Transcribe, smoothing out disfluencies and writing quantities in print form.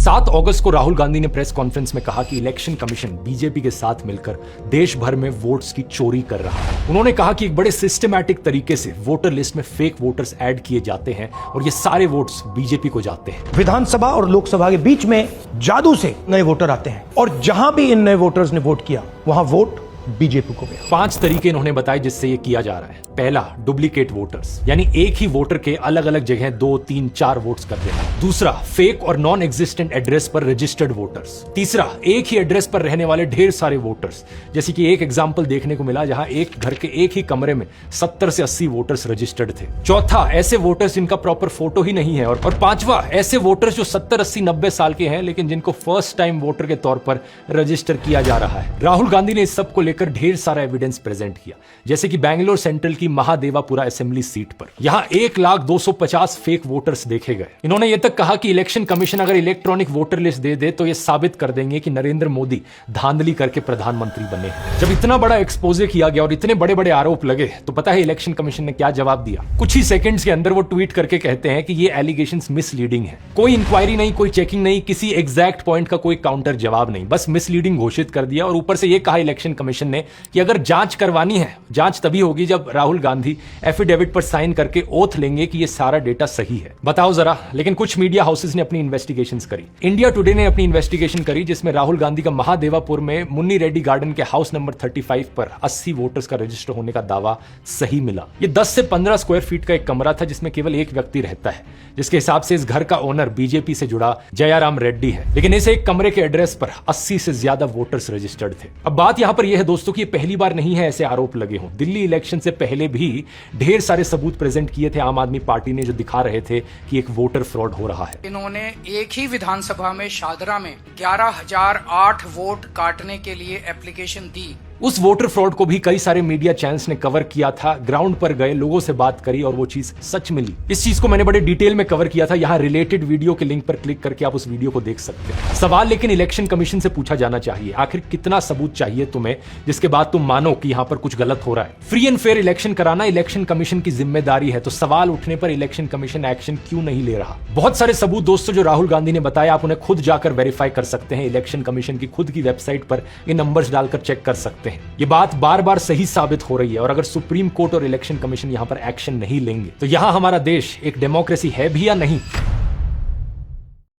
7 अगस्त को राहुल गांधी ने press conference में कहा कि इलेक्शन कमीशन बीजेपी के साथ मिलकर देश भर में वोट्स की चोरी कर रहा है। उन्होंने कहा कि एक बड़े सिस्टमैटिक तरीके से वोटर लिस्ट में फेक वोटर्स ऐड किए जाते हैं और ये सारे वोट्स बीजेपी को जाते हैं। विधानसभा और लोकसभा के बीच में जादू से नए वोटर आते हैं और जहां भी इन नए वोटर्स ने वोट किया वहां वोट बीजेपी को गया। 5 तरीके इन्होंने बताए जिससे ये किया जा रहा है। पहला, डुप्लीकेट वोटर्स, यानी एक ही वोटर के अलग अलग जगह 2, 3, 4 वोट्स कर देना। दूसरा, फेक और नॉन एग्जिस्टेंट एड्रेस पर रजिस्टर्ड वोटर्स। तीसरा, एक ही एड्रेस पर रहने वाले ढेर सारे वोटर्स, जैसे कि एक एग्जाम्पल देखने को मिला जहां एक घर के एक ही कमरे में 70 से 80 वोटर्स रजिस्टर्ड थे। चौथा, ऐसे वोटर्स जिनका प्रॉपर फोटो ही नहीं है। और पांचवा, ऐसे वोटर्स जो 70, 80, 90 साल के हैं लेकिन जिनको फर्स्ट टाइम वोटर के तौर पर रजिस्टर किया जा रहा है। राहुल गांधी ने इस सब को लेकर ढेर सारा एविडेंस प्रेजेंट किया, जैसे कि बैंगलोर सेंट्रल की महादेवापुरा असेंबली सीट पर यहां 1,250 फेक वोटर्स देखे गए। इन्होंने यह तक कहा कि इलेक्शन कमीशन अगर इलेक्ट्रॉनिक वोटर लिस्ट दे दे तो यह साबित कर देंगे कि नरेंद्र मोदी धांधली करके प्रधानमंत्री बने हैं। जब इतना बड़ा एक्सपोजे किया गया और इतने बड़े बड़े आरोप लगे तो पता है इलेक्शन कमीशन ने क्या जवाब दिया। कुछ ही सेकंड्स के अंदर वो ट्वीट करके कहते हैं कि ये एलिगेशंस मिसलीडिंग है। कोई इंक्वायरी नहीं, कोई चेकिंग नहीं, किसी एग्जैक्ट पॉइंट का कोई काउंटर जवाब नहीं, बस मिसलीडिंग घोषित कर दिया। और ऊपर से यह कहा इलेक्शन कमीशन ने कि अगर जांच करवानी है, जांच तभी होगी जब राहुल गांधी एफिडेविट पर साइन करके ओथ लेंगे कि ये सारा डेटा सही है। बताओ जरा। लेकिन कुछ मीडिया हाउसेस ने अपनी इन्वेस्टिगेशंस करी। इंडिया टुडे ने अपनी इन्वेस्टिगेशन करी जिसमें राहुल गांधी का महादेवापुर में मुन्नी रेड्डी गार्डन के हाउस नंबर 35 पर 80 वोटर्स का रजिस्टर होने का दावा सही मिला। ये 10 से 15 स्क्वायर फीट का एक कमरा था जिसमें केवल एक व्यक्ति रहता है, जिसके हिसाब से इस घर का ओनर बीजेपी से जुड़ा जयाराम रेड्डी है। लेकिन इस एक कमरे के एड्रेस पर 80 से ज्यादा वोटर्स रजिस्टर्ड थे। अब बात यहां पर यह है दोस्तों कि पहली बार नहीं है ऐसे आरोप लगे हों। दिल्ली इलेक्शन से पहले भी ढेर सारे सबूत प्रेजेंट किए थे आम आदमी पार्टी ने, जो दिखा रहे थे कि एक वोटर फ्रॉड हो रहा है। इन्होंने एक ही विधानसभा में शादरा में 11,008 वोट काटने के लिए एप्लीकेशन दी। उस वोटर फ्रॉड को भी कई सारे मीडिया चैनल्स ने कवर किया था, ग्राउंड पर गए, लोगों से बात करी और वो चीज सच मिली। इस चीज को मैंने बड़े डिटेल में कवर किया था। यहाँ रिलेटेड वीडियो के लिंक पर क्लिक करके आप उस वीडियो को देख सकते हैं। सवाल लेकिन इलेक्शन कमीशन से पूछा जाना चाहिए, आखिर कितना सबूत चाहिए तुम्हें जिसके बाद तुम मानो कि यहाँ पर कुछ गलत हो रहा है। फ्री एंड फेयर इलेक्शन कराना इलेक्शन कमीशन की जिम्मेदारी है, तो सवाल उठने पर इलेक्शन कमीशन एक्शन क्यों नहीं ले रहा? बहुत सारे सबूत दोस्तों जो राहुल गांधी ने बताया, आप उन्हें खुद जाकर वेरीफाई कर सकते हैं। इलेक्शन कमीशन की खुद की वेबसाइट पर ये नंबर्स डालकर चेक कर सकते हैं। ये बात बार बार सही साबित हो रही है। और अगर सुप्रीम कोर्ट और इलेक्शन कमीशन यहां पर एक्शन नहीं लेंगे तो यहां हमारा देश एक डेमोक्रेसी है भी या नहीं?